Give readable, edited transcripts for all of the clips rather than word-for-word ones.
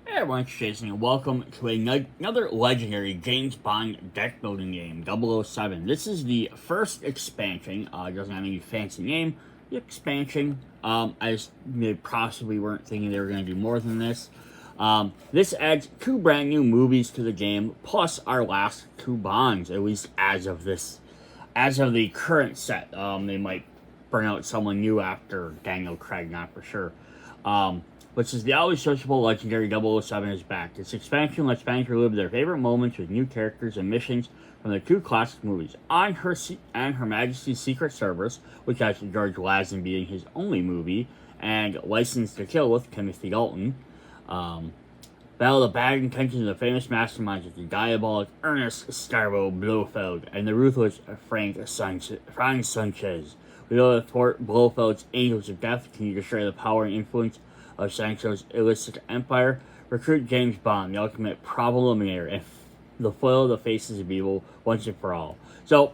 Hey everyone, it's Jason, and welcome to another legendary James Bond deck building game, 007. This is the first expansion. It doesn't have any fancy name. The expansion, they possibly weren't thinking they were going to do more than this. This adds 2 brand new movies to the game, plus our last 2 Bonds, at least as of the current set. They might bring out someone new after Daniel Craig, not for sure. Which is the always searchable legendary 007 is back. This expansion lets fans relive their favorite moments with new characters and missions from the 2 classic movies. On Her Majesty's Secret Service, which has George Lazenby in his only movie, and License to Kill with Timothy Dalton. Battle the bad intentions of the famous masterminds of the diabolic Ernest Starbo Blofeld and the ruthless Franz Sanchez. We know that thwart Blofeld's Angels of Death can destroy the power and influence of Sancho's illicit empire, recruit James Bond, the ultimate problem eliminator, and the foil of the faces of evil once and for all. So,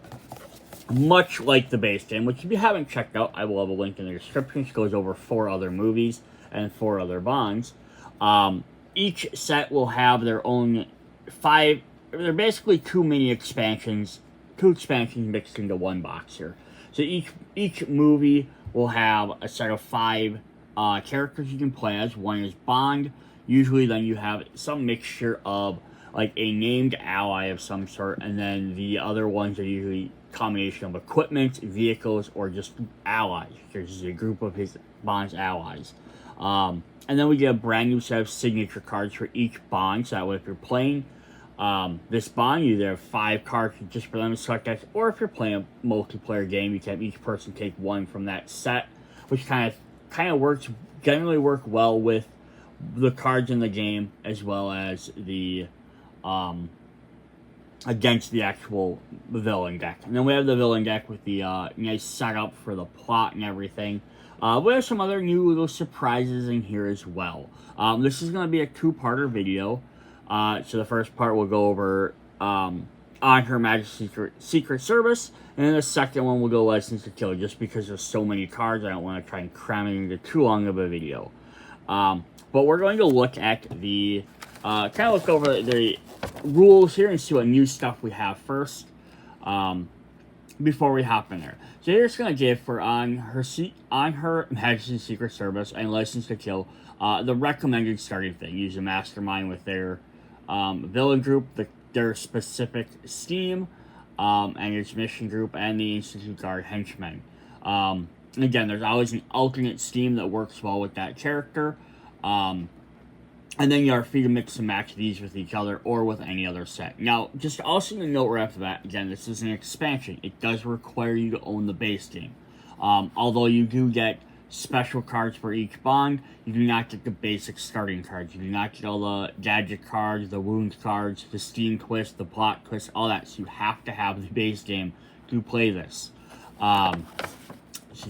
much like the base game, which if you haven't checked out, I will have a link in the description, which goes over 4 other movies and 4 other Bonds. Each set will have their own 5, they're basically 2 mini expansions, 2 expansions mixed into 1 box here. So each movie will have a set of 5 characters you can play as. One is Bond. Usually then you have some mixture of like a named ally of some sort, and then the other ones are usually a combination of equipment, vehicles, or just allies. There's a group of Bond's allies. And then we get a brand new set of signature cards for each Bond, so that way if you're playing this Bond, you either have 5 cards just for them to select as, or if you're playing a multiplayer game, you can have each person take 1 from that set, which kind of generally work well with the cards in the game, as well as the against the actual villain deck. And then we have the villain deck with the nice setup for the plot and everything. We have some other new little surprises in here as well. This is going to be a 2-parter video. So the first part will go over on Her Majesty's Secret Service, and then the second one will go License to Kill. Just because there's so many cards, I don't want to try and cram it into too long of a video. But we're going to look at the kind of look over the rules here and see what new stuff we have first before we hop in there. So here's going to give for on Her Majesty's Secret Service and License to Kill the recommended starting thing. Use a mastermind with their villain group, their specific Steam, and its mission group, and the Institute Guard henchmen. Again, there's always an alternate Steam that works well with that character. And then you are free to mix and match these with each other or with any other set. Now, just also to note right after that, again, this is an expansion. It does require you to own the base game. Although you do get special cards for each Bond, you do not get the basic starting cards. You do not get all the gadget cards, the wound cards, the Steam twist, the plot twist, all that. So you have to have the base game to play this. So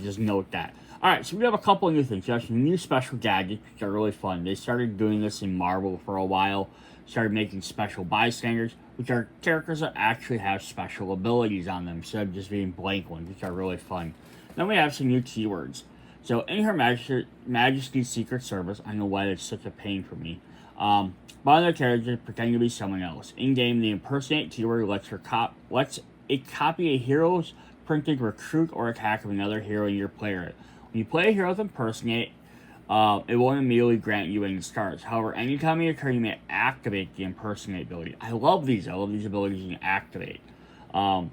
just note that. Alright, so we have a couple of new things. We have some new special gadgets, which are really fun. They started doing this in Marvel for a while. Started making special bystanders, which are characters that actually have special abilities on them, instead of just being blank ones, which are really fun. Then we have some new keywords. So, in Her Majesty's Secret Service, I know why that's such a pain for me. Bond their characters pretend to be someone else. In-game, the impersonate keyword lets it copy a hero's printed recruit or attack of another hero in your player. When you play a hero with impersonate, it won't immediately grant you any stars. However, anytime in your turn, you may activate the impersonate ability. I love these abilities you can activate. When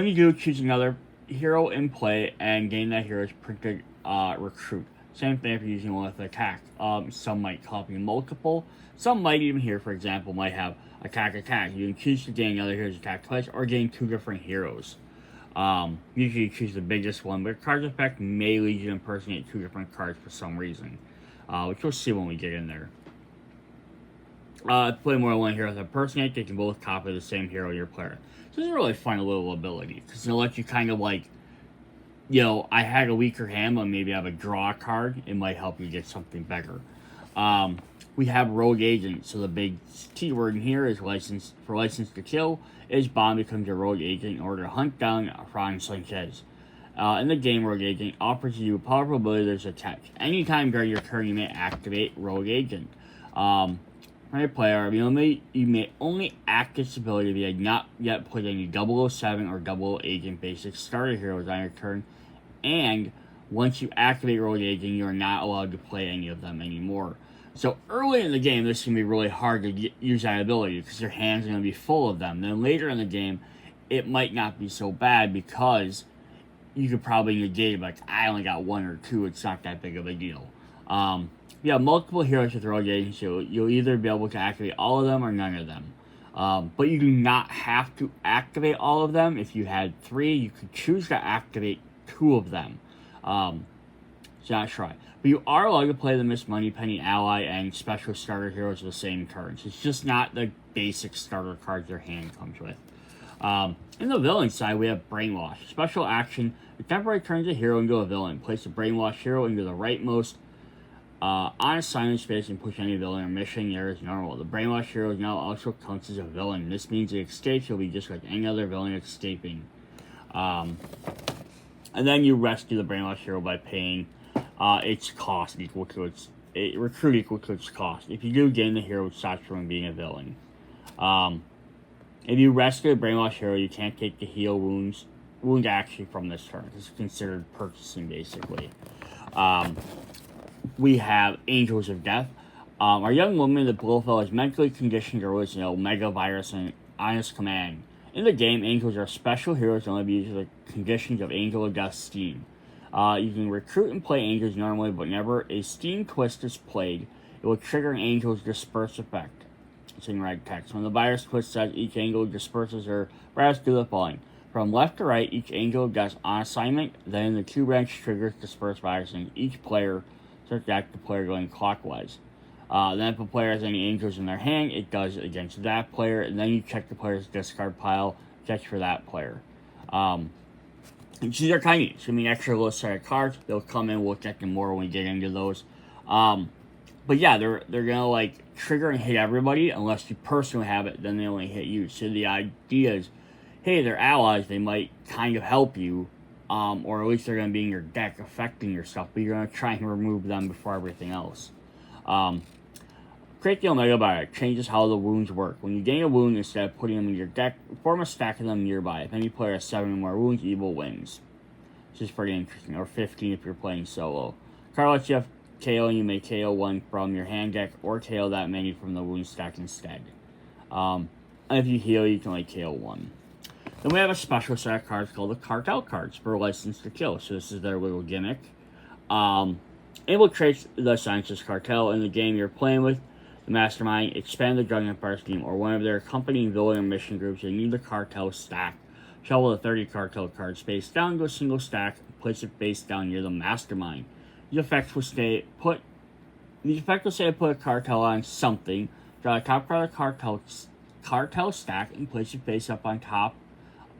you do, choose another hero in play and gain that hero's printed recruit. Same thing if you're using one with attack. Some might copy multiple. Some might even here, for example, might have attack. You can choose to gain another hero's attack twice or gain 2 different heroes. Usually you choose the biggest one, but card's effect may lead you to impersonate 2 different cards for some reason, which we'll see when we get in there. To play more than one hero with impersonate, they can both copy the same hero your player. So it's a really fun little ability, because it'll let you kind of like, you know, I had a weaker hand, but maybe I have a draw card. It might help you get something better. We have Rogue Agent, so the big keyword in here is License to Kill, is Bond becomes a Rogue Agent in order to hunt down Franz Sanchez. In the game, Rogue Agent offers you a powerful ability that's attack. Anytime during your turn, you may activate Rogue Agent. When you player, you may only act this ability if you had not yet put any 007 or 00 Agent basic starter heroes on your turn, and once you activate Rogue Agent, you are not allowed to play any of them anymore. So early in the game, this can be really hard to use that ability because your hand's going to be full of them. Then later in the game, it might not be so bad because you could probably negate it, like, I only got 1 or 2, it's not that big of a deal. Yeah, multiple heroes with Rogue Agent, so you'll either be able to activate all of them or none of them. But you do not have to activate all of them. If you had 3, you could choose to activate 2 of them. So not try. But you are allowed to play the Miss Moneypenny ally and special starter heroes the same turns. It's just not the basic starter cards your hand comes with. In the villain side, we have Brainwash. Special action, it temporarily turns a hero into a villain. Place a Brainwash hero into the rightmost on assignment space and push any villain or mission near as normal. The Brainwash hero now also counts as a villain. This means it escapes will be just like any other villain escaping. And then you rescue the Brainwash hero by paying its cost equal to its recruit equal to its cost. If you do gain the hero, it stops from being a villain. If you rescue a Brainwash hero, you can't take the heal wound action from this turn. It's considered purchasing, basically. We have Angels of Death. Our young woman, the Blofeld, is mentally conditioned to release an Omega virus on his command. In the game, Angels are special heroes that only be used with the conditions of Angel of Death Steam. You can recruit and play Angels normally, but whenever a Steam Twist is played, it will trigger an Angel's Disperse effect. It's in red text. When the virus twist says each angel disperses or virus do the following. From left to right, each angel does on assignment, then the 2 branch triggers disperse virus, and each player starts to act the player going clockwise. Then if a player has any angels in their hand, it does it against that player, and then you check the player's discard pile, check for that player. And these are kind of neat. So, extra little set of cards. They'll come in, we'll check them more when we get into those. But yeah, they're gonna like trigger and hit everybody unless you personally have it. Then they only hit you. So the idea is, hey, they're allies. They might kind of help you, or at least they're gonna be in your deck affecting your stuff. But you're gonna try and remove them before everything else. Create the Omega Virus. Changes how the wounds work. When you gain a wound, instead of putting them in your deck, form a stack of them nearby. If any player has 7 or more wounds, Evil wins. Which is pretty interesting. Or 15 if you're playing solo. Card lets you have KO, you may KO 1 from your hand deck or KO that many from the wound stack instead. And if you heal, you can only KO 1. Then we have a special set of cards called the Cartel cards for License to Kill. So this is their little gimmick. Able to trace the Sciences Cartel in the game you're playing with, the Mastermind, expand the Drug Empire scheme, or one of their accompanying villain or mission groups. You need the Cartel stack. Shuffle the 30 Cartel cards face down to a single stack, place it face down near the Mastermind. The effect will say put a cartel on something. Draw the top card of the cartel stack and place it face up on top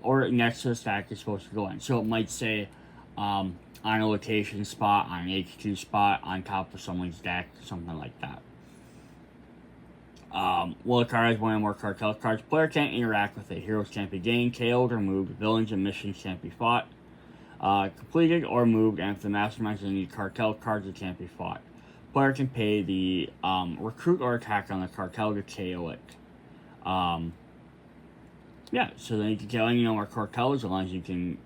or next to the stack it's supposed to go in. So it might say on a location spot, on an H2 spot, on top of someone's deck, something like that. Well, the card has one or more cartel cards. Player can't interact with it. Heroes can't be gained, KO'd, or moved. Villains and missions can't be fought. Completed or moved, and if the Masterminds need cartel cards, it can't be fought. Player can pay the recruit or attack on the cartel to KO it. Yeah, so then you can kill any more cartels as long as you can.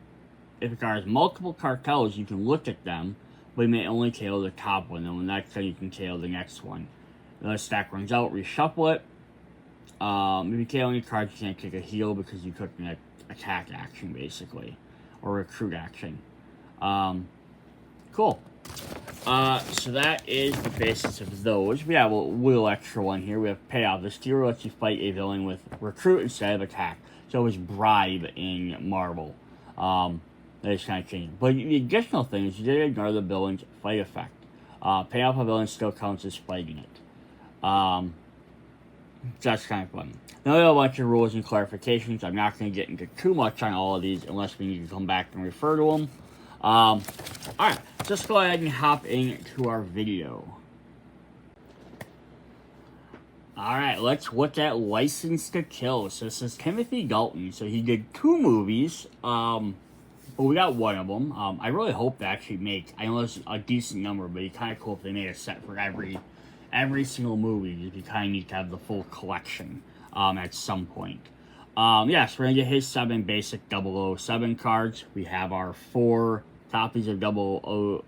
If a card has multiple cartels, you can look at them, but you may only KO the top one. Then when that's done, you can KO the next one. The stack runs out, reshuffle it. If you KO any cards, you can't take a heal because you took an attack action, basically. Or recruit action. Cool. So that is the basis of those. We have a little extra one here. We have Payoff. This hero lets you fight a villain with recruit instead of attack. So it's bribe in Marvel. That is kind of changing. But the additional thing is you did ignore the villain's fight effect. Payoff a villain still counts as fighting it. That's kind of fun. Now we have a bunch of rules and clarifications. I'm not going to get into too much on all of these unless we need to come back and refer to them. Alright, so let's go ahead and hop into our video. Alright, let's look at License to Kill. So this is Timothy Dalton. So he did 2 movies, but we got one of them. I really hope they actually make, I know it's a decent number, but it'd be kind of cool if they made a set for every every single movie. You kind of need to have the full collection at some point. Yes, we're going to get his 7 basic 007 cards. We have our 4 copies of 00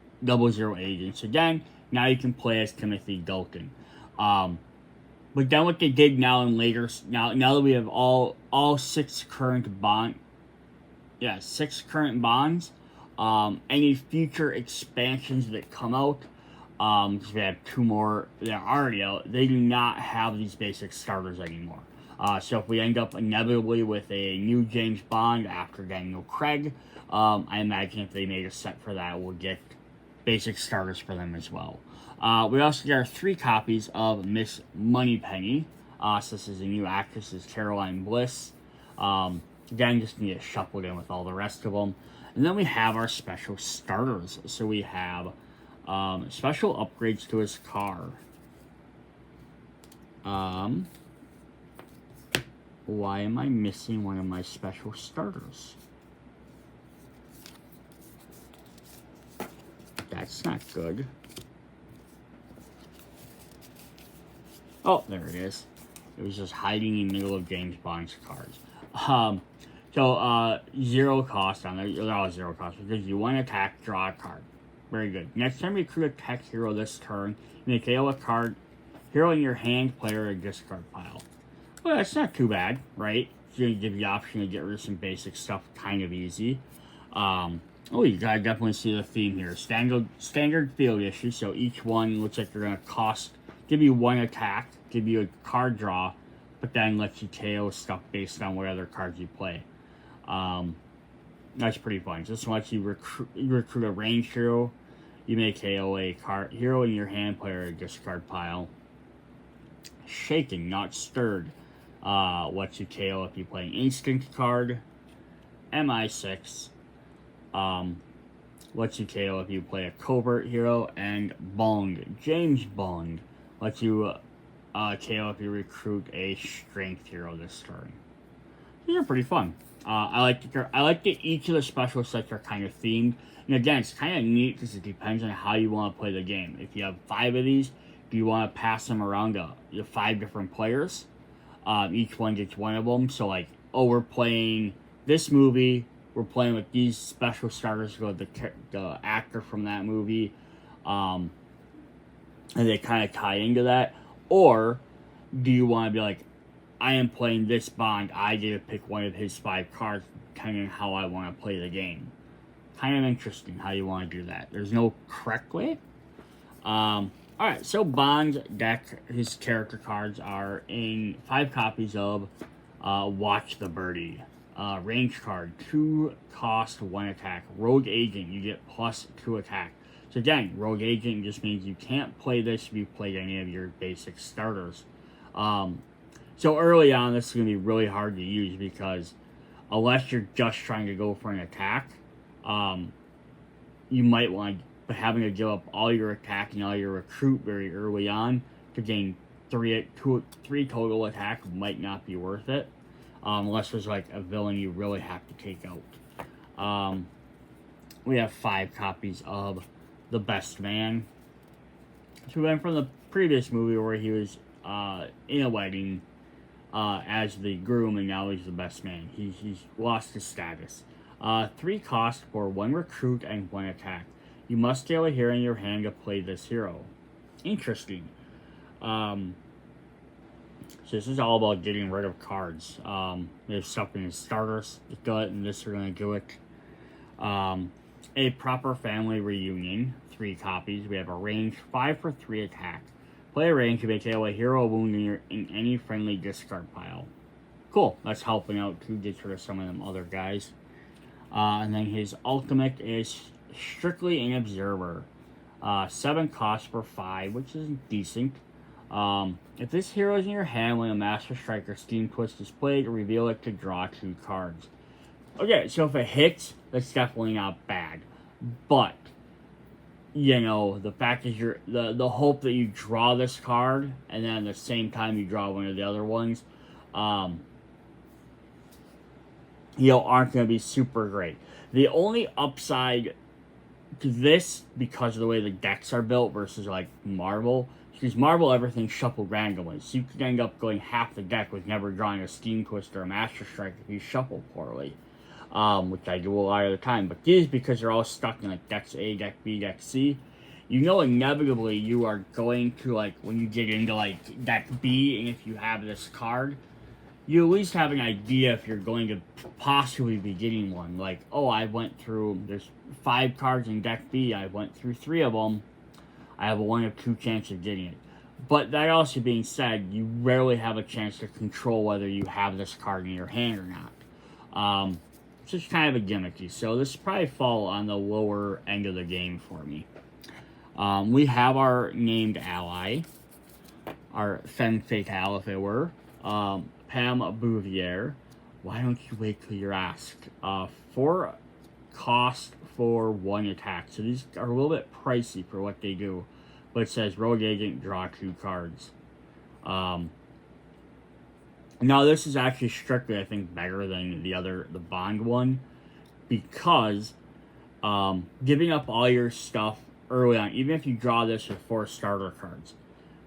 Agents. Again, now you can play as Timothy Dalton. But then what they did now and later, now that we have all 6 current bonds, any future expansions that come out, because we have 2 more that are already out, they do not have these basic starters anymore. So if we end up inevitably with a new James Bond after Daniel Craig, I imagine if they made a set for that, we'll get basic starters for them as well. We also get our 3 copies of Miss Moneypenny. So this is a new actress, this is Caroline Bliss. Again, just need to shuffle it in with all the rest of them. And then we have our special starters. So we have special upgrades to his car. Why am I missing one of my special starters? That's not good. Oh, there it is. It was just hiding in the middle of James Bond's cards. So 0 cost on there. They're all 0 cost because you want to attack, draw a card. Very good. Next time you recruit a tech hero this turn, you may KO a card hero in your hand, player, or discard pile. Well, that's not too bad, right? It's going to give you the option to get rid of some basic stuff kind of easy. You gotta definitely see the theme here. Standard field issue, so each one looks like they're going to give you 1 attack, give you a card draw, but then lets you KO stuff based on what other cards you play. That's pretty fun. This one lets you recruit a ranged hero. You may KO a hero in your hand, player, or discard pile. Shaken, not stirred. Lets you KO if you play an instant card. MI6. Lets you KO if you play a covert hero. And Bond, James Bond, lets you KO if you recruit a strength hero this turn. These are pretty fun. I like that each of the special sets are kind of themed. And again, it's kind of neat because it depends on how you want to play the game. If you have 5 of these, do you want to pass them around to your 5 different players? Each one gets 1 of them. So like, we're playing this movie. We're playing with these special starters with the actor from that movie. And they kind of tie into that. Or do you want to be like, I am playing this Bond, I get to pick one of his 5 cards depending on how I want to play the game. Kind of interesting how you want to do that. There's no correct way. Alright, so Bond's deck, his character cards are in 5 copies of Watch the Birdie. Range card, 2 cost, 1 attack. Rogue Agent, you get plus 2 attack. So again, Rogue Agent just means you can't play this if you played any of your basic starters. So early on, this is going to be really hard to use because unless you're just trying to go for an attack, you might want to having to give up all your attack and all your recruit very early on to gain 3 total attack might not be worth it. Unless there's like a villain you really have to take out. We have 5 copies of The Best Man. So we went from the previous movie where he was in a wedding as the groom, and now he's the best man. He's lost his status. 3 cost for 1 recruit and 1 attack. You must deal a hero in your hand to play this hero. Interesting. So this is all about getting rid of cards. There's stuff in his starters that do it, and this are going to do it. A Proper Family Reunion, 3 copies. We have a range 5 for 3 attack. Play a range, you may KO a hero wound in any friendly discard pile. Cool, that's helping out to get rid of some of them other guys. And then his ultimate is Strictly an Observer. 7 costs for 5, which is decent. If this hero is in your hand when a Master Striker Steam Twist is played, reveal it to draw 2 cards. Okay, so if it hits, that's definitely not bad. But, you know, the fact is the hope that you draw this card, and then at the same time you draw one of the other ones, aren't going to be super great. The only upside to this, because of the way the decks are built versus, like, Marvel, She's Marble Everything shuffled randomly, so you could end up going half the deck with never drawing a Steam Twister or Master Strike if you shuffle poorly, which I do a lot of the time. But these, because they're all stuck in like decks A, deck B, deck C, you know inevitably you are going to, like, when you get into like deck B, and if you have this card, you at least have an idea if you're going to possibly be getting one. Like, oh, I went through, there's 5 cards in deck B, I went through 3 of them, I have a 1 of 2 chance of getting it. But that also being said, you rarely have a chance to control whether you have this card in your hand or not. It's just kind of a gimmicky. So this probably fall on the lower end of the game for me. We have our named ally, our femme fatale, if it were, Pam Bouvier. Why don't you wait till you're asked? 4 cost for 1 attack. So these are a little bit pricey for what they do. But it says Rogue Agent, draw 2 cards. Now this is actually strictly, I think, better than the Bond one, because giving up all your stuff early on, even if you draw this with 4 starter cards,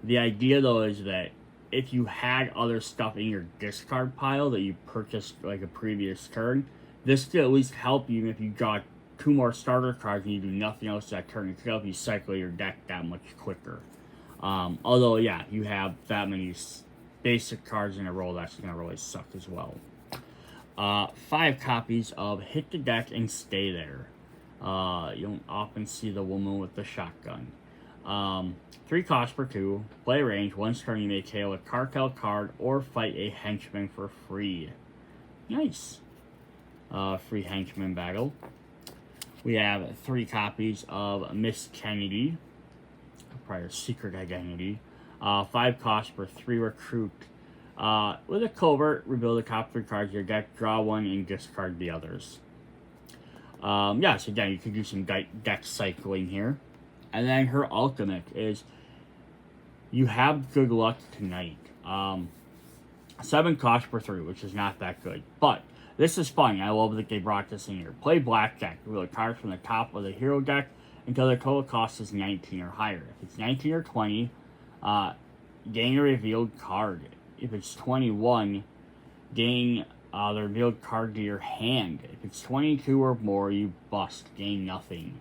the idea though is that if you had other stuff in your discard pile that you purchased like a previous turn, this could at least help you. Even if you draw 2 more starter cards and you do nothing else that turn, it could help you cycle your deck that much quicker. Although, yeah, you have that many basic cards in a row, that's going to really suck as well. 5 copies of Hit the Deck and Stay There. You don't often see the woman with the shotgun. 3 cost per 2. Play range. Once turn, you may KO a cartel card or fight a henchman for free. Nice. Free henchman battle. We have 3 copies of Miss Kennedy, prior secret identity. 5 cost per 3 recruit. With a covert, reveal the top 3 cards of your deck, draw 1, and discard the others. Yeah, so again, you could do some deck cycling here. And then her ultimate is, you have good luck tonight. 7 cost per 3, which is not that good. But this is fun. I love that they brought this in here. Play blackjack. Reveal a card from the top of the hero deck until the total cost is 19 or higher. If it's 19 or 20, gain a revealed card. If it's 21, gain the revealed card to your hand. If it's 22 or more, you bust. Gain nothing.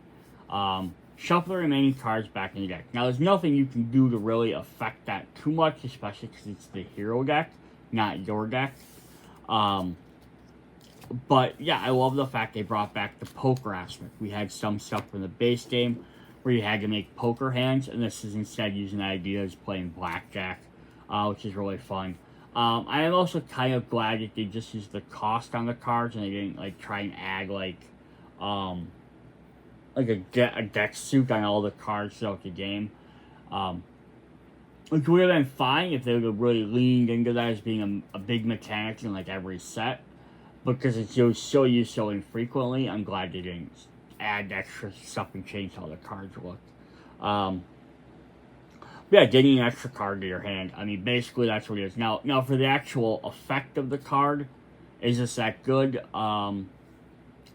Shuffle the remaining cards back in the deck. Now, there's nothing you can do to really affect that too much, especially because it's the hero deck, not your deck. But, yeah, I love the fact they brought back the poker aspect. We had some stuff from the base game where you had to make poker hands, and this is instead using ideas playing blackjack, which is really fun. I am also kind of glad that they just used the cost on the cards and they didn't like try and add like a deck suit on all the cards throughout the game. Which would have been fine if they would have really leaned into that as being a big mechanic in like every set. Because it's so used so infrequently, I'm glad they didn't add extra stuff and change how the cards look. Yeah, getting an extra card to your hand. I mean, basically that's what it is. Now for the actual effect of the card, is this that good? I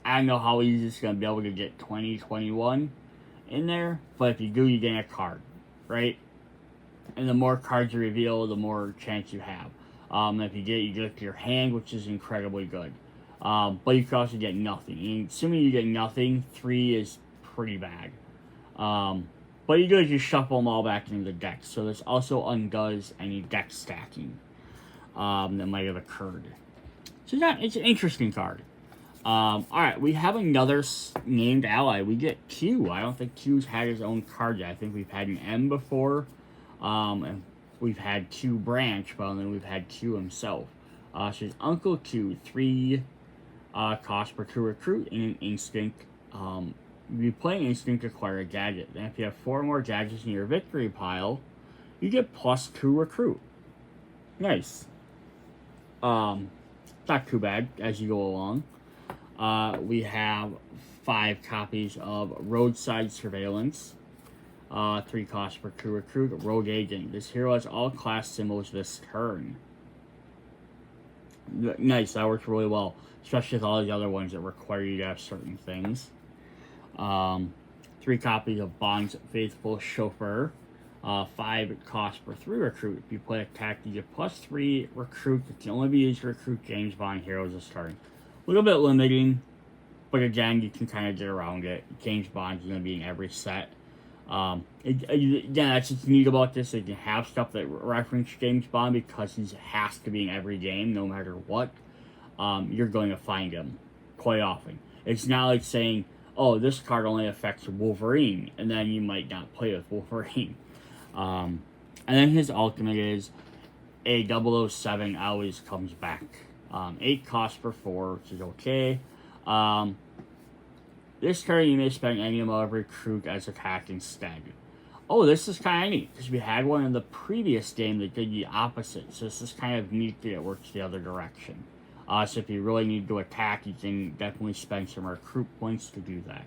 don't know how easy it's going to be able to get 20, 21 in there. But if you do, you get a card, right? And the more cards you reveal, the more chance you have. If you get it to your hand, which is incredibly good. But you can also get nothing. And assuming you get nothing, 3 is pretty bad. But you do is you shuffle them all back into the deck. So this also undoes any deck stacking that might have occurred. So it's an interesting card. Alright, we have another named ally. We get Q. I don't think Q's had his own card yet. I think we've had an M before. And we've had Q Branch, but then we've had Q himself. So it's Uncle Q, 3 cost per 2 recruit and an instinct. You play an instinct to acquire a gadget. Then if you have 4 more gadgets in your victory pile, you get +2 recruit. Nice. Not too bad as you go along. We have 5 copies of Roadside Surveillance. 3 cost per 2 recruit. Rogue Agent. This hero has all class symbols this turn. Nice, that works really well. Especially with all the other ones that require you to have certain things. 3 copies of Bond's Faithful Chauffeur. 5 cost per 3 recruit. If you play attack, you get +3 recruit. It can only be used to recruit James Bond heroes as starting. A little bit limiting, but again, you can kind of get around it. James Bond is going to be in every set. That's what's neat about this. You can have stuff that reference James Bond because he has to be in every game, no matter what. You're going to find him quite often. It's not like saying, oh, this card only affects Wolverine, and then you might not play with Wolverine. And then his ultimate is a 007 always comes back. 8 costs per 4, which is okay. This turn you may spend any amount of recruit as attack instead. Oh, this is kind of neat, because we had one in the previous game that did the opposite, so this is kind of neat that it works the other direction. So if you really need to attack, you can definitely spend some recruit points to do that.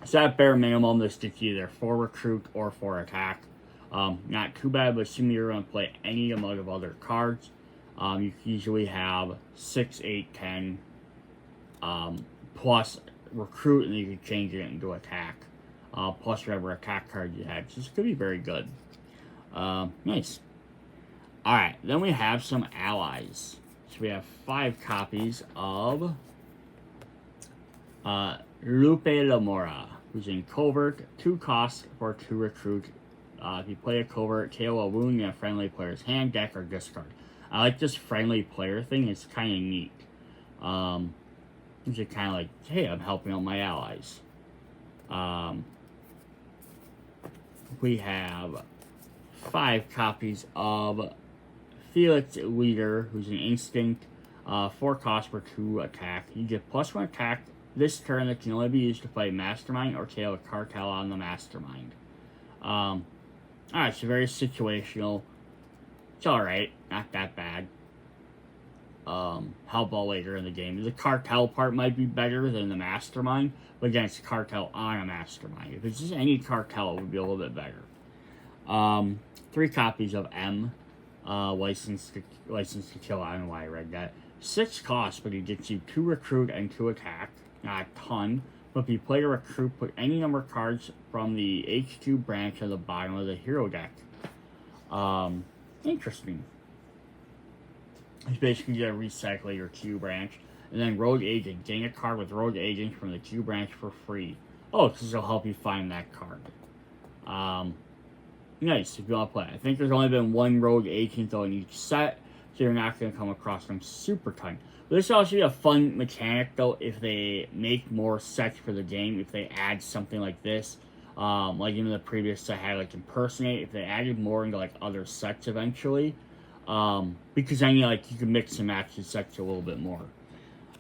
So at bare minimum, this gets you either 4 recruit or 4 attack. Not too bad, but assuming you're going to play any amount of other cards, you usually have 6, 8, 10, plus recruit, and you can change it into attack. Plus whatever attack card you had. So this could be very good. Nice. Alright, then we have some allies. So we have 5 copies of Lupe Lamora, who's in Covert, 2 costs for 2 recruit. If you play a Covert, KO a wound in a friendly player's hand, deck, or discard. I like this friendly player thing, it's kind of neat. It's kind of like, hey, I'm helping out my allies. We have 5 copies of Felix Leader, who's an instinct, 4 cost for 2 attack. You get +1 attack this turn that can only be used to fight Mastermind or KO a cartel on the Mastermind. Alright, so very situational. It's alright, not that bad. Help all later in the game. The cartel part might be better than the Mastermind, but again, it's cartel on a Mastermind. If it's just any cartel, it would be a little bit better. 3 copies of M. License to Kill. I don't know why I read that. 6 costs, but it gets you 2 recruit and 2 attack. Not a ton, but if you play a recruit, put any number of cards from the H2 branch at the bottom of the hero deck. Interesting. It's basically going to recycle your Q branch. And then Rogue Agent. Gain a card with Rogue Agent from the Q branch for free. Oh, because it'll help you find that card. Nice, if you want to play. I think there's only been 1 Rogue Agent, though, in each set, so you're not going to come across them super ton. But this will also be a fun mechanic, though, if they make more sets for the game, if they add something like this. Like in the previous set had, like, Impersonate, if they added more into, like, other sets eventually. Because then, you can mix and match the sets a little bit more.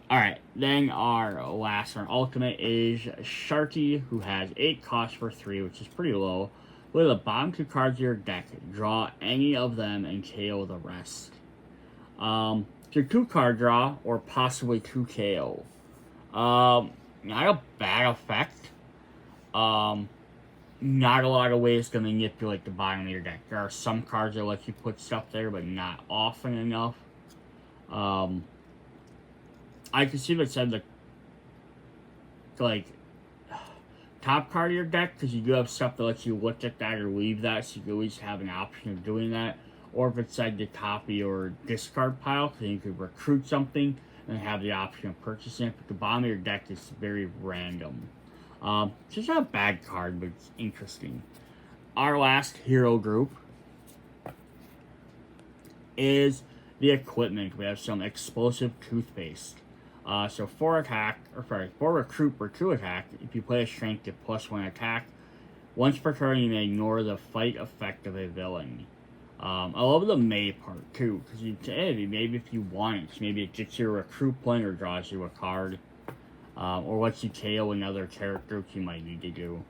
Alright, then our ultimate is Sharky, who has 8 costs for 3, which is pretty low. With the bottom 2 cards of your deck, draw any of them and KO the rest. So 2 card draw, or possibly 2 KO. Not a bad effect. Not a lot of ways to manipulate the bottom of your deck. There are some cards that let you put stuff there, but not often enough. I can see if it said top card of your deck, because you do have stuff that lets you look at that or leave that, so you can always have an option of doing that. Or if it's at the top of your discard pile, because you could recruit something and have the option of purchasing it. But the bottom of your deck is very random. It's just not a bad card, but it's interesting. Our last hero group is the equipment. We have some explosive toothpaste. So 4 recruit for 2 attack. If you play a strength, get +1 attack. Once per turn, you may ignore the fight effect of a villain. I love the May part too, because maybe if you want it, maybe it gets you a recruit point or draws you a card, or lets you KO another character, which you might need to do.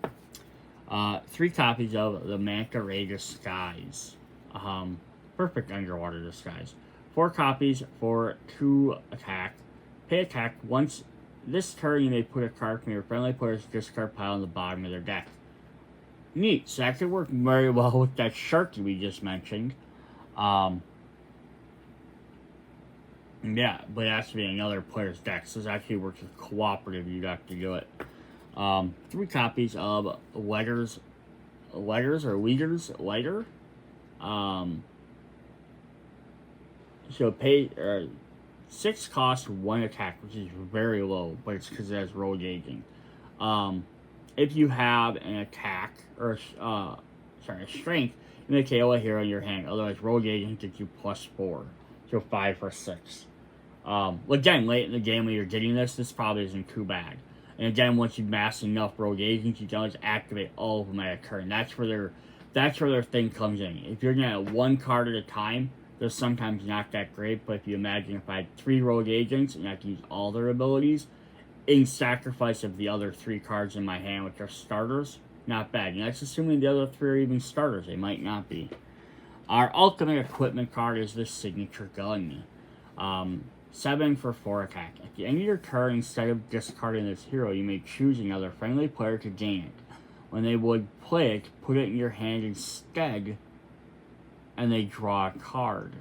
3 copies of the Manta Ray Disguise. Perfect underwater disguise. 4 copies for 2 attack. Pay attack once this turn. You may put a card from your friendly player's discard pile on the bottom of their deck. Neat. So that could work very well with that shark that we just mentioned. Yeah, but it has to be another player's deck. So this actually works with cooperative. You'd have to do it. 3 copies of Letters or Leader. Um, so pay 6 cost, 1 attack, which is very low, but it's because it has rogue aging. If you have an attack or a strength, you may KO a hero in your hand. Otherwise, rogue aging gives you +4, so 5 for 6. Again, late in the game when you're getting this probably isn't too bad. And again, once you've mastered enough rogue agents, you can always activate all of them at a turn. That's where their thing comes in. If you're gonna have 1 card at a time, they're sometimes not that great. But if you imagine if I had 3 rogue agents and I can use all their abilities in sacrifice of the other 3 cards in my hand, which are starters, not bad. And that's assuming the other 3 are even starters. They might not be. Our ultimate equipment card is this signature gun. 7 for 4 attack. At the end of your turn, instead of discarding this hero, you may choose another friendly player to gain it. When they would play it, put it in your hand instead, and they draw a card.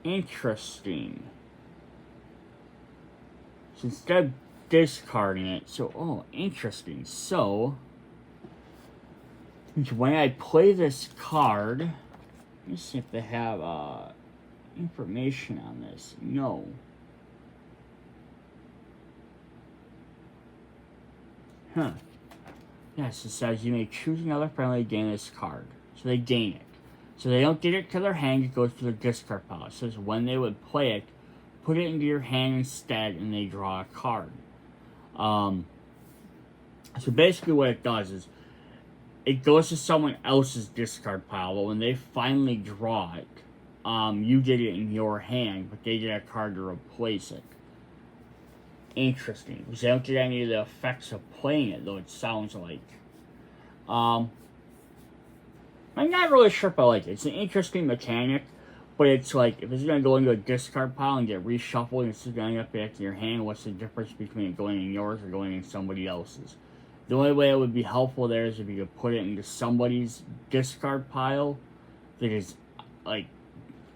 Interesting. So instead of discarding it, interesting. So, when I play this card, let me see if they have information on this. No. Yes, it says you may choose another friendly to gain this card. So they gain it. So they don't get it to their hand, it goes to their discard pile. It says when they would play it, put it into your hand instead, and they draw a card. So basically what it does is, it goes to someone else's discard pile, but when they finally draw it, you get it in your hand, but they get a card to replace it. Interesting, because they don't get any of the effects of playing it, though it sounds like. I'm not really sure if I like it. It's an interesting mechanic, but it's like, if it's going to go into a discard pile and get reshuffled and it's going to end up back in your hand, what's the difference between it going in yours or going in somebody else's? The only way it would be helpful there is if you could put it into somebody's discard pile that is, like,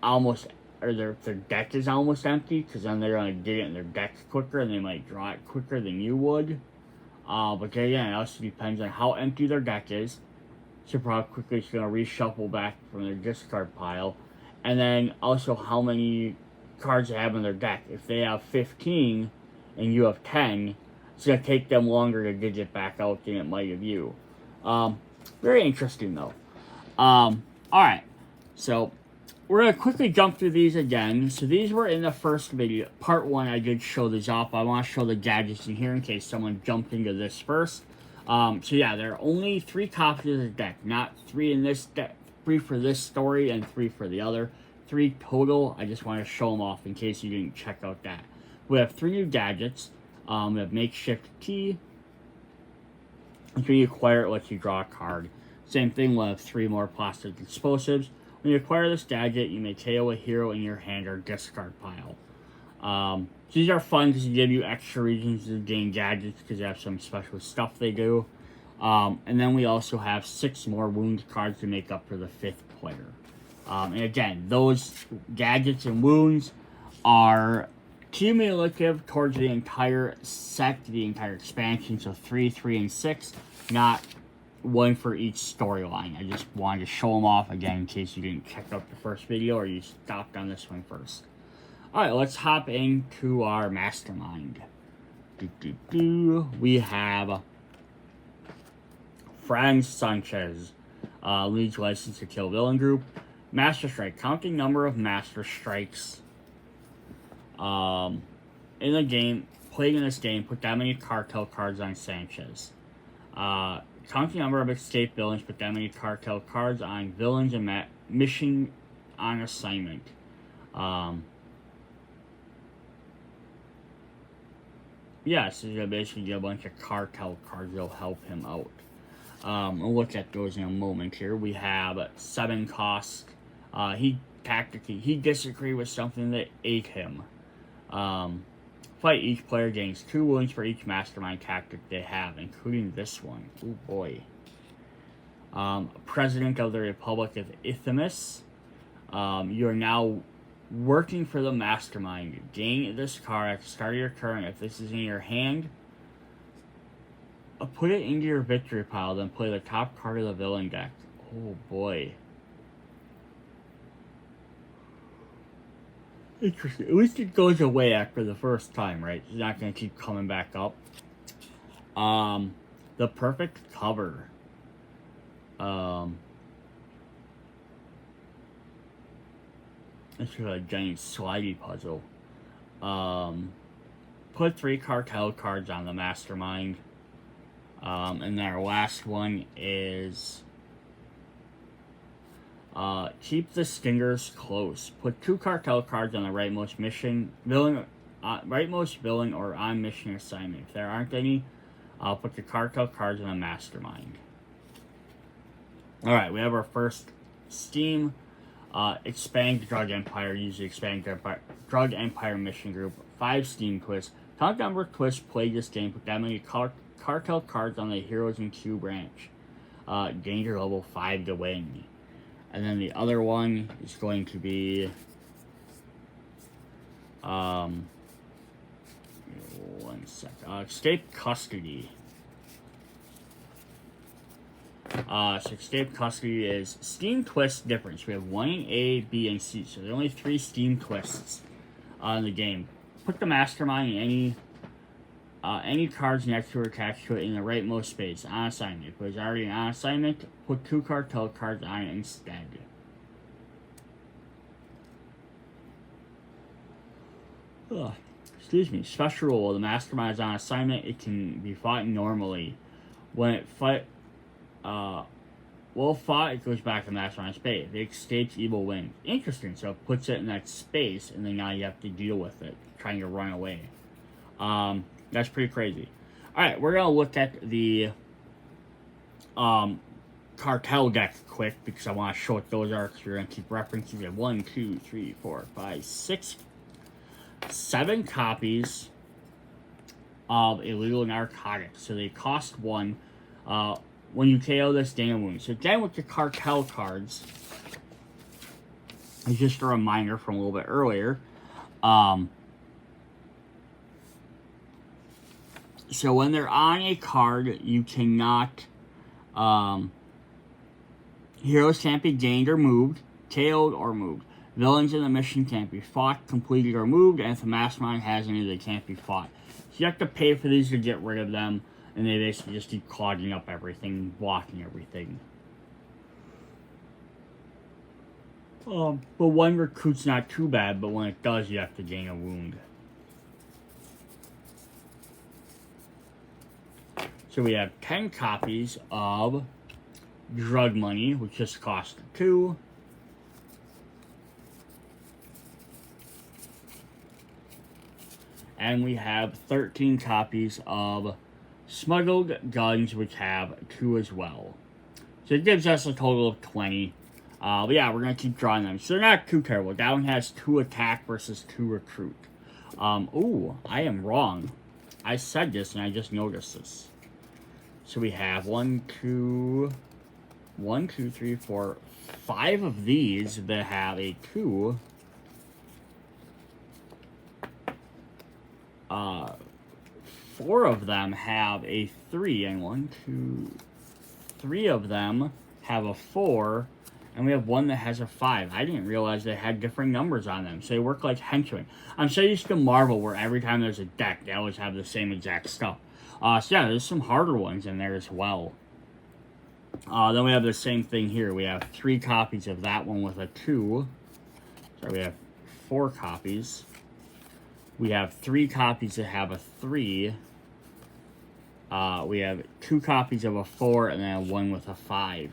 almost, or their deck is almost empty, because then they're going to get it in their deck quicker, and they might draw it quicker than you would. But then again, it also depends on how empty their deck is. So probably quickly it's going to reshuffle back from their discard pile. And then also how many cards they have in their deck. If they have 15 and you have 10, it's going to take them longer to get it back out than it might have you. Very interesting, though. Alright, so we're going to quickly jump through these again. So these were in the first video. Part 1, I did show these off. I want to show the gadgets in here in case someone jumped into this first. So yeah, there are only 3 copies of the deck. Not 3 in this deck. 3 for this story and 3 for the other. 3 total. I just want to show them off in case you didn't check out that. We have 3 new gadgets. We have Makeshift Key. When you acquire it, lets you draw a card. Same thing, we'll have 3 more plastic explosives. When you acquire this gadget, you may KO a hero in your hand or discard pile. So these are fun because they give you extra reasons to gain gadgets because they have some special stuff they do. And then we also have 6 more wound cards to make up for the 5th player. And again, those gadgets and wounds are cumulative towards the entire set, the entire expansion, so 3, 3, and 6, not 1 for each storyline. I just wanted to show them off again in case you didn't check out the first video or you stopped on this one first. Alright, let's hop into our mastermind. We have Franz Sanchez, leads license to kill villain group. Master Strike, counting number of Master Strikes in the game, playing in this game, put that many cartel cards on Sanchez. Counting number of escaped villains, put that many cartel cards on villains and mission on assignment. Yeah, so you'll basically get a bunch of cartel cards that'll help him out. We'll look at those in a moment here. We have 7 cost. He disagreed with something that ate him. Fight, each player gains 2 wounds for each mastermind tactic they have, including this one. Oh boy. President of the Republic of Ithamus. You are now Working for the Mastermind. Gain this card at the start of your turn. If this is in your hand, put it into your victory pile, then play the top card of the villain deck. Oh boy. Interesting. At least it goes away after the first time, right? It's not going to keep coming back up. The perfect cover. It's a giant slidey puzzle. Put 3 cartel cards on the Mastermind. And then our last one is keep the stingers close. Put 2 cartel cards on the rightmost villain or on mission assignment. If there aren't any, I'll put the cartel cards on the Mastermind. Alright, we have our first Steam Expand Drug Empire. Use the Expand Drug Empire mission group. 5 Steam quests. Count number of quests played this game. Put that many cartel cards on the Heroes in Q branch. Danger level 5 to win. And then the other one is going to be one sec. Escape Custody. So Escape Custody is Steam Twist difference. We have 1 in A, B, and C. So there are only 3 Steam Twists in the game. Put the Mastermind in any cards next to or attached to it in the rightmost space on assignment. If it was already on assignment, put 2 cartel cards on it instead. Excuse me. Special rule: the Mastermind is on assignment. It can be fought normally. When it fought, it goes back to the Mastermind space. If it escapes, evil wins. Interesting. So it puts it in that space, and then now you have to deal with it, trying to run away. That's pretty crazy. Alright, we're going to look at the cartel deck quick because I want to show what those are because we're going to keep referencing it. 1, 2, 3, 4, 5, 6, 7 copies of illegal narcotics. So they cost 1 when you KO this damn wound. So again with the cartel cards, it's just a reminder from a little bit earlier. So when they're on a card, you cannot, heroes can't be gained or moved, KO'd or moved. Villains in the mission can't be fought, completed, or moved, and if the Mastermind has any, they can't be fought. So you have to pay for these to get rid of them, and they basically just keep clogging up everything, blocking everything. But 1 recruit's not too bad, but when it does, you have to gain a wound. So we have 10 copies of Drug Money, which just cost 2. And we have 13 copies of Smuggled Guns, which have 2 as well. So it gives us a total of 20. But yeah, we're going to keep drawing them. So they're not too terrible. That one has 2 attack versus 2 recruit. Ooh, I am wrong. I said this and I just noticed this. So we have 1, 2, 3, 4, 5 of these that have a 2. 4 of them have a 3, and 1, 2, 3 of them have a 4, and we have 1 that has a 5. I didn't realize they had different numbers on them, so they work like henchmen. I'm so used to Marvel, where every time there's a deck, they always have the same exact stuff. So yeah, there's some harder ones in there as well. Then we have the same thing here. We have 3 copies of that one with a 2. So we have 4 copies. We have 3 copies that have a 3. We have 2 copies of a 4 and then 1 with a 5.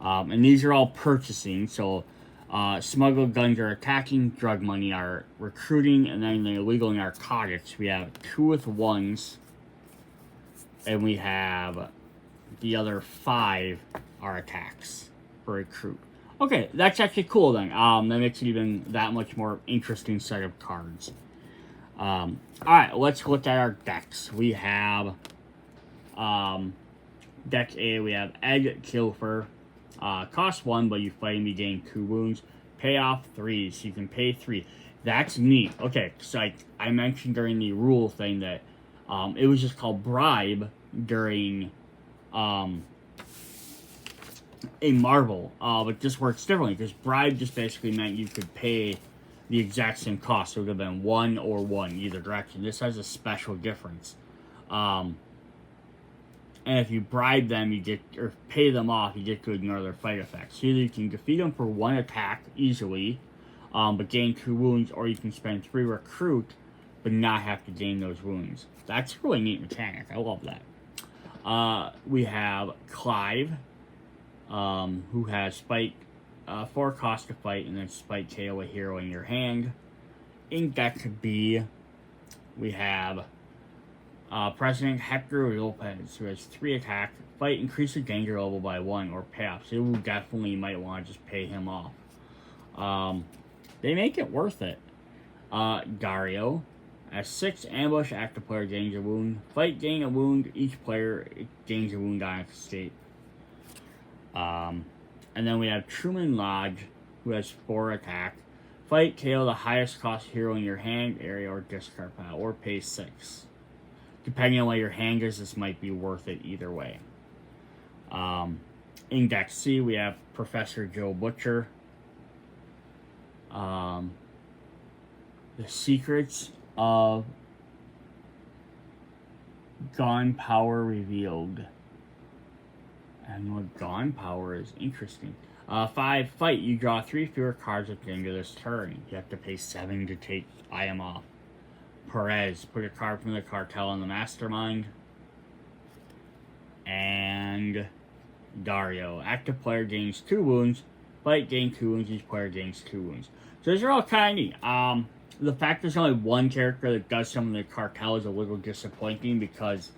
And these are all purchasing. So smuggled guns are attacking, drug money are recruiting, and then the illegal narcotics. We have 2 with 1s. And we have the other 5 are attacks for recruit. Okay, that's actually cool then. That makes it even that much more interesting set of cards. Alright, let's look at our decks. We have deck A, we have Egg Kilfer. Cost 1, but you fight him, you gain 2 wounds. Pay off 3, so you can pay 3. That's neat. Okay, so I mentioned during the rule thing that it was just called bribe during a Marvel, but this works differently because bribe just basically meant you could pay the exact same cost. So it would have been 1 or 1 either direction. This has a special difference. And if you bribe them, you get, or pay them off, you get to ignore their fight effects. So either you can defeat them for 1 attack easily, but gain 2 wounds, or you can spend 3 recruit, but not have to gain those wounds. That's a really neat mechanic. I love that. We have Clive, who has Spike, 4 cost to fight, and then Spike KO a hero in your hand. In deck B, we have President Hector Lopez, who has 3 attack, fight, increase the danger level by 1, or pay off. So you definitely might want to just pay him off. They make it worth it. Dario has 6 ambush, active player gains a wound. Fight, gain a wound. Each player gains a wound on escape. And then we have Truman Lodge, who has 4 attack. Fight, KO the highest cost hero in your hand, area, or discard pile, or pay 6. Depending on what your hand is, this might be worth it either way. In deck C, we have Professor Joe Butcher. The secrets of Gone Power revealed. And what Gone Power is interesting. 5, fight. You draw 3 fewer cards at the end of this turn. You have to pay 7 to take item off. Perez, put a card from the cartel on the mastermind. And Dario, active player gains 2 wounds. Fight, gain 2 wounds. Each player gains 2 wounds. So these are all kind of neat. The fact there's only 1 character that does some of the cartel is a little disappointing because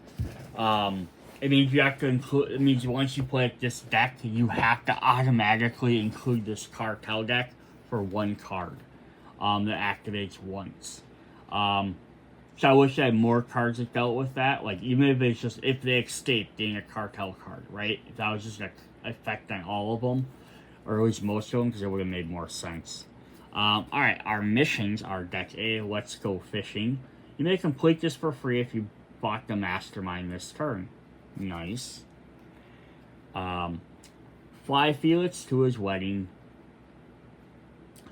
it means you have to include. It means once you play this deck, you have to automatically include this cartel deck for 1 card that activates once. So I wish I had more cards that dealt with that. Like even if it's just if they escape being a cartel card, right? If that was just an effect on all of them, or at least most of them, because it would have made more sense. Alright, our missions are Deck A, Let's Go Fishing. You may complete this for free if you bought the Mastermind this turn. Nice. Fly Felix to his wedding.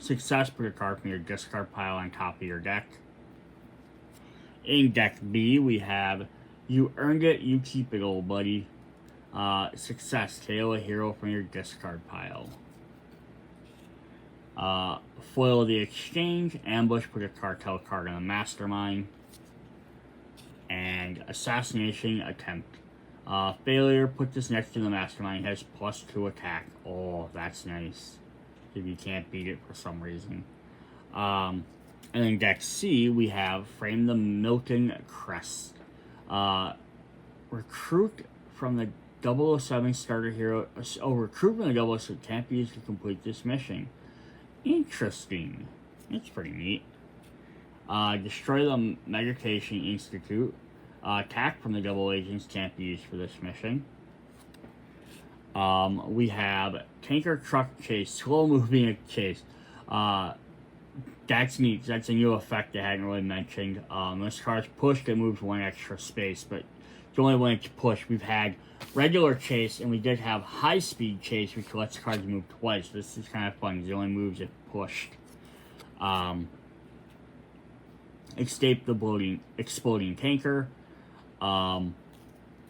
Success, put a card from your discard pile on top of your deck. In Deck B, we have You Earned It, You Keep It, Old Buddy. Success, KO a hero from your discard pile. Foil the Exchange, Ambush, put a cartel card on the Mastermind. And Assassination Attempt. Failure, put this next to the Mastermind, has +2 attack. Oh, that's nice. If you can't beat it for some reason. And in Deck C, we have Frame the Milton Crest. Recruit from the 007 starter hero. Oh, recruit from the 007 can't be used to complete this mission. Interesting. That's pretty neat. Destroy the Meditation Institute. Attack from the double agents can't be used for this mission. We have Tanker Truck Chase, slow moving chase. That's neat. That's a new effect I hadn't really mentioned. This card's pushed, it moves 1 extra space, but it's only when it's pushed. We've had regular chase, and we did have high speed chase, which lets cards move twice. This is kind of fun. It only moves if pushed. Escape the exploding tanker.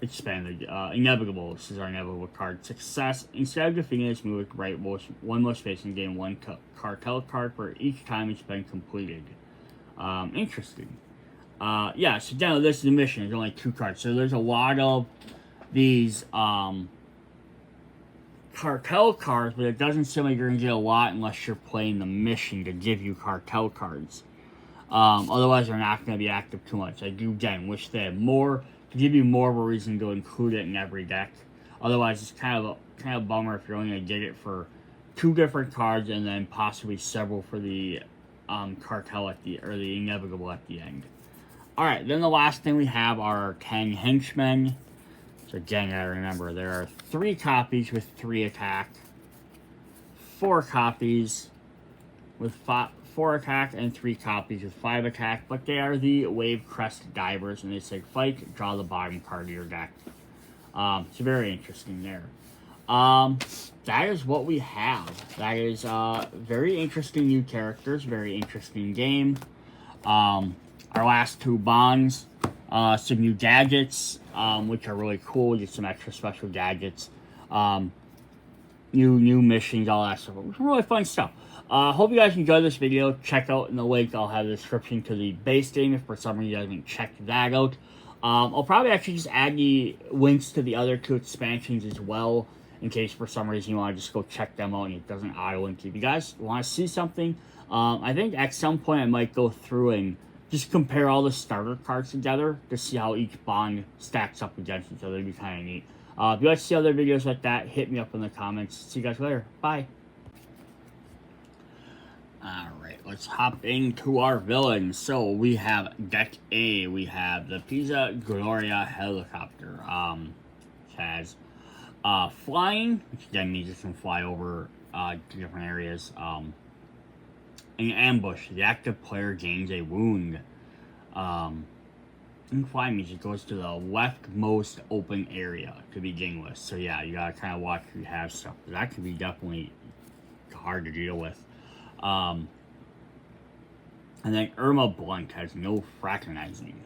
Expanded. Inevitable. This is our inevitable card. Success. Instead of defeating this move, right 1 more space and gain 1 cartel card for each time it's been completed. Interesting. Yeah, so down this is the mission. There's only 2 cards. So there's a lot of these cartel cards, but it doesn't seem like you're going to get a lot unless you're playing the mission to give you cartel cards. Otherwise, they're not going to be active too much. I do, again, wish they had more, to give you more of a reason to include it in every deck. Otherwise, it's kind of a bummer if you're only going to get it for 2 different cards and then possibly several for the cartel at the, or the inevitable at the end. Alright, then the last thing we have are our 10 henchmen. So again, I remember there are 3 copies with 3 attack, 4 copies with 4 attack and 3 copies with 5 attack, but they are the Wave Crest Divers, and they say fight, draw the bottom card of your deck. It's very interesting there. That is what we have. That is very interesting new characters, very interesting game. Our last 2 bonds, some new gadgets, which are really cool, just some extra special gadgets. New missions, all that stuff. Really fun stuff. Hope you guys enjoyed this video. Check out in the link, I'll have the description to the base game if for some reason you haven't checked that out. I'll probably actually just add the links to the other 2 expansions as well, in case for some reason you want to just go check them out and it doesn't auto-link you. If you guys want to see something, I think at some point I might go through and just compare all the starter cards together to see how each bond stacks up against each other. It'd be kind of neat. If you guys see other videos like that, hit me up in the comments. See you guys later. Bye. Alright, let's hop into our villains. So we have deck A. We have the Pisa Gloria helicopter. Which has flying, which again means it can fly over different areas. An ambush. The active player gains a wound. And fly means it goes to the leftmost open area to begin with. So yeah, you gotta kind of watch who you have stuff. That could be definitely hard to deal with. And then Irma Blunt has no fraternizing.